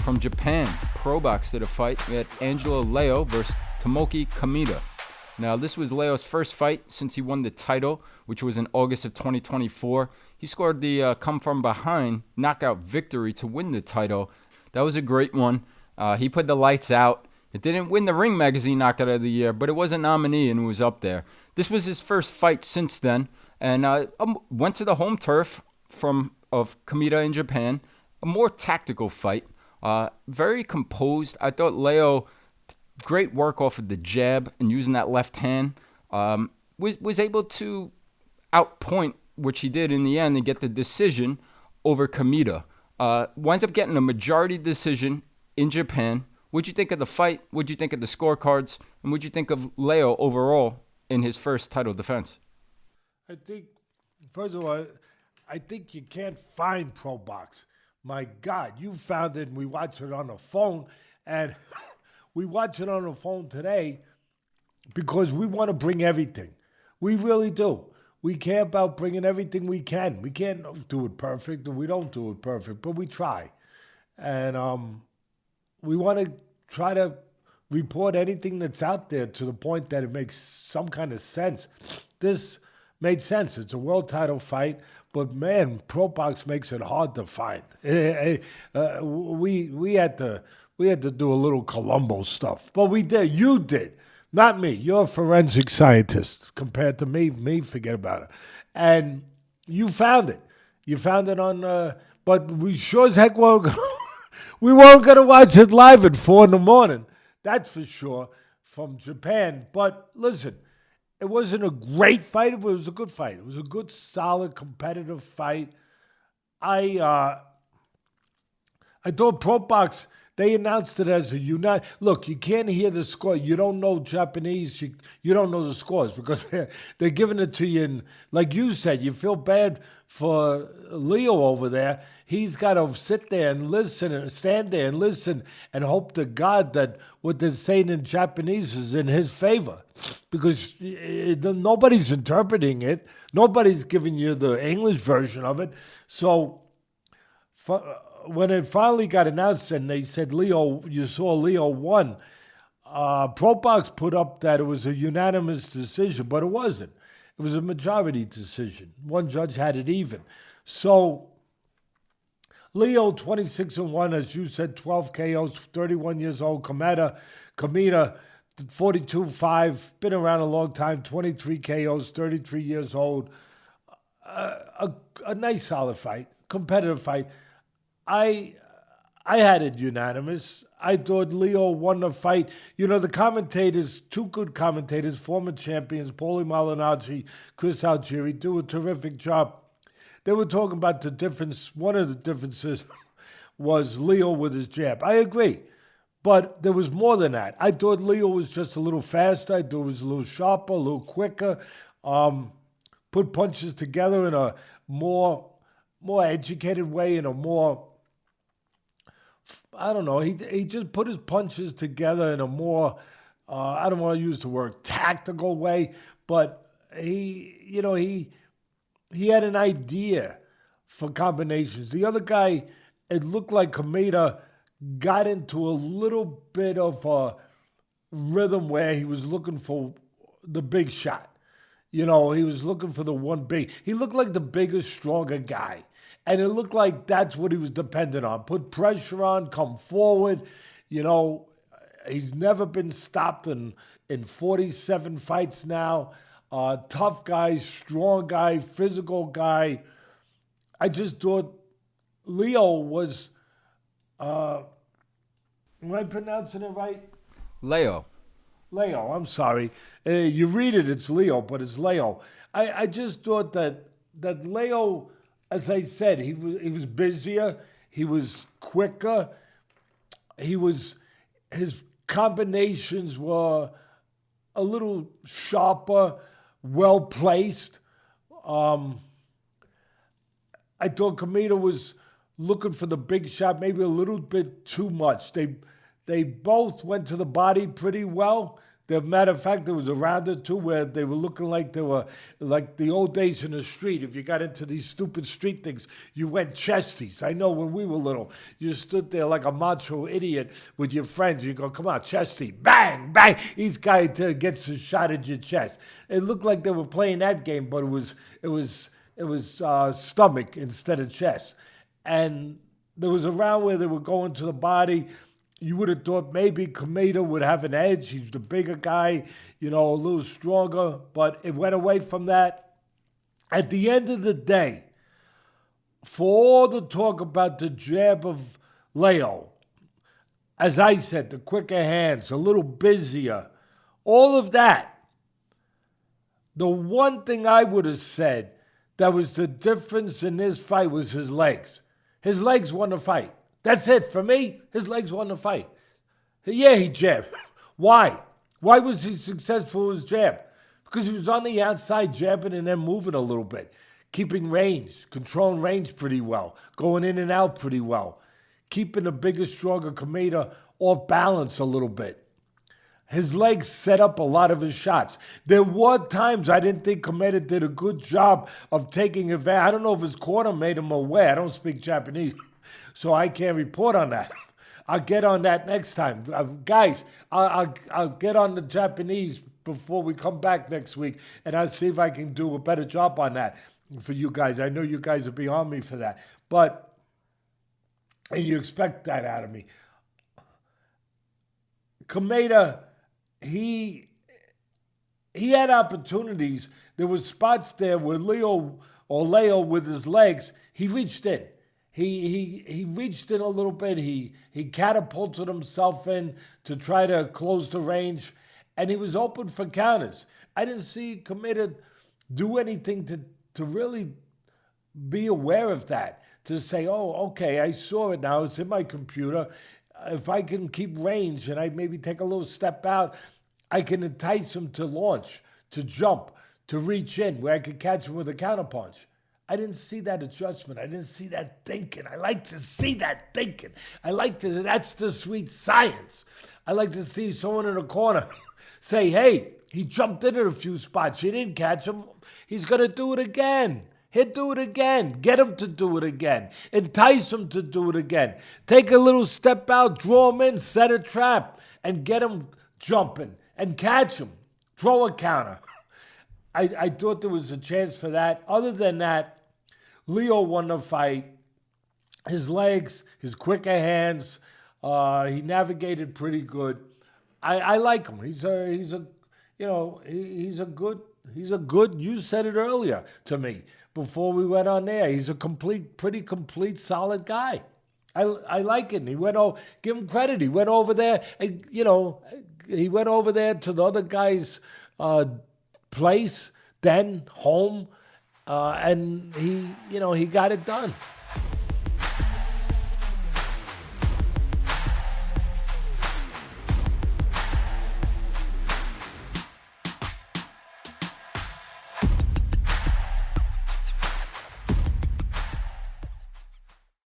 from Japan, pro box to the fight. We had Angelo Leo versus Tomoki Kameda. Now, this was Leo's first fight since he won the title, which was in August of 2024. He scored the come from behind knockout victory to win the title. That was a great one. He put the lights out. It didn't win the Ring Magazine Knockout of the Year, but it was a nominee and was up there. This was his first fight since then, and went to the home turf of Kameda in Japan. A more tactical fight, very composed. I thought Leo, great work off of the jab and using that left hand, was able to outpoint, which he did in the end, and get the decision over Kameda. Winds up getting a majority decision in Japan. What'd you think of the fight? What'd you think of the scorecards? And what'd you think of Leo overall in his first title defense? I think, first of all, I think you can't find pro box. My God, you found it and we watched it on the phone. And we watch it on the phone today because we want to bring everything. We really do. We care about bringing everything we can. We can't do it perfect, and we don't do it perfect, but we try. And we want to try to report anything that's out there to the point that it makes some kind of sense. This made sense. It's a world title fight, but man, pro box makes it hard to find. We had to do a little Columbo stuff, but we did. You did, not me. You're a forensic scientist compared to me. Forget about it. And you found it. You found it on. But we sure as heck won't. We weren't going to watch it live at 4 a.m. That's for sure, from Japan. But listen, it wasn't a great fight. It was a good fight. It was a good, solid, competitive fight. I thought Pro Box, they announced it as a unite. Look, you can't hear the score. You don't know Japanese. You don't know the scores because they're giving it to you. And like you said, you feel bad for Leo over there. He's got to sit there and listen and stand there and listen and hope to God that what they're saying in Japanese is in his favor because nobody's interpreting it. Nobody's giving you the English version of it. So when it finally got announced and they said Leo, you saw Leo won, Pro Box put up that it was a unanimous decision, but it wasn't. It was a majority decision. One judge had it even. So Leo, 26-1, as you said, 12 KOs, 31 years old. Kameda, 42-5, been around a long time, 23 KOs, 33 years old. A nice, solid fight, competitive fight. I had it unanimous. I thought Leo won the fight. You know, the commentators, two good commentators, former champions, Paulie Malignaggi, Chris Algieri, do a terrific job. They were talking about the difference. One of the differences was Leo with his jab. I agree. But there was more than that. I thought Leo was just a little faster. I thought he was a little sharper, a little quicker. Put punches together in a more educated way, in a more, I don't know, he just put his punches together in a more, I don't want to use the word tactical way, but he had an idea for combinations. The other guy, it looked like Kameda got into a little bit of a rhythm where he was looking for the big shot. You know, he was looking for the one big. He looked like the bigger, stronger guy. And it looked like that's what he was dependent on. Put pressure on, come forward. You know, he's never been stopped in 47 fights now. Tough guy, strong guy, physical guy. I just thought Leo was, am I pronouncing it right? Leo, I'm sorry. You read it, it's Leo, but it's Leo. I just thought that Leo, as I said, he was busier, he was quicker, his combinations were a little sharper, well placed. I thought Kameda was looking for the big shot, maybe a little bit too much. They both went to the body pretty well. The matter of fact, there was a round or two where they were looking like they were like the old days in the street. If you got into these stupid street things, you went chesties. I know when we were little, you stood there like a macho idiot with your friends. You go, come on, chesty, bang, bang. Each guy gets a shot at your chest. It looked like they were playing that game, but it was stomach instead of chest. And there was a round where they were going to the body. You would have thought maybe Kameda would have an edge. He's the bigger guy, a little stronger, but it went away from that. At the end of the day, for all the talk about the jab of Leo, as I said, the quicker hands, a little busier, all of that, the one thing I would have said that was the difference in this fight was his legs. His legs won the fight. That's it. For me, his legs won the fight. Yeah, he jabbed. Why? Why was he successful with his jab? Because he was on the outside jabbing and then moving a little bit, keeping range, controlling range pretty well, going in and out pretty well, keeping the bigger, stronger Kameda off balance a little bit. His legs set up a lot of his shots. There were times I didn't think Kameda did a good job of taking advantage. I don't know if his corner made him aware. I don't speak Japanese, so I can't report on that. I'll get on that next time. Guys, I'll get on the Japanese before we come back next week, and I'll see if I can do a better job on that for you guys. I know you guys will be on me for that. And you expect that out of me. Kameda, he had opportunities. There was spots there where Leo with his legs, he reached in. He reached in a little bit. He catapulted himself in to try to close the range, and he was open for counters. I didn't see Kameda do anything to really be aware of that, to say, oh, okay, I saw it now. It's in my computer. If I can keep range and I maybe take a little step out, I can entice him to launch, to jump, to reach in, where I could catch him with a counterpunch. I didn't see that adjustment. I didn't see that thinking. I like to see that thinking. That's the sweet science. I like to see someone in a corner say, hey, he jumped in at a few spots. You didn't catch him. He's going to do it again. He'll do it again. Get him to do it again. Entice him to do it again. Take a little step out, draw him in, set a trap, and get him jumping and catch him. Throw a counter. I thought there was a chance for that. Other than that, Leo won the fight. His legs, his quicker hands, he navigated pretty good. I like him. He's a good. You said it earlier to me before we went on there. He's a pretty complete, solid guy. I like it. And he give him credit. He went over there. He went over there to the other guy's place, then home. And he got it done.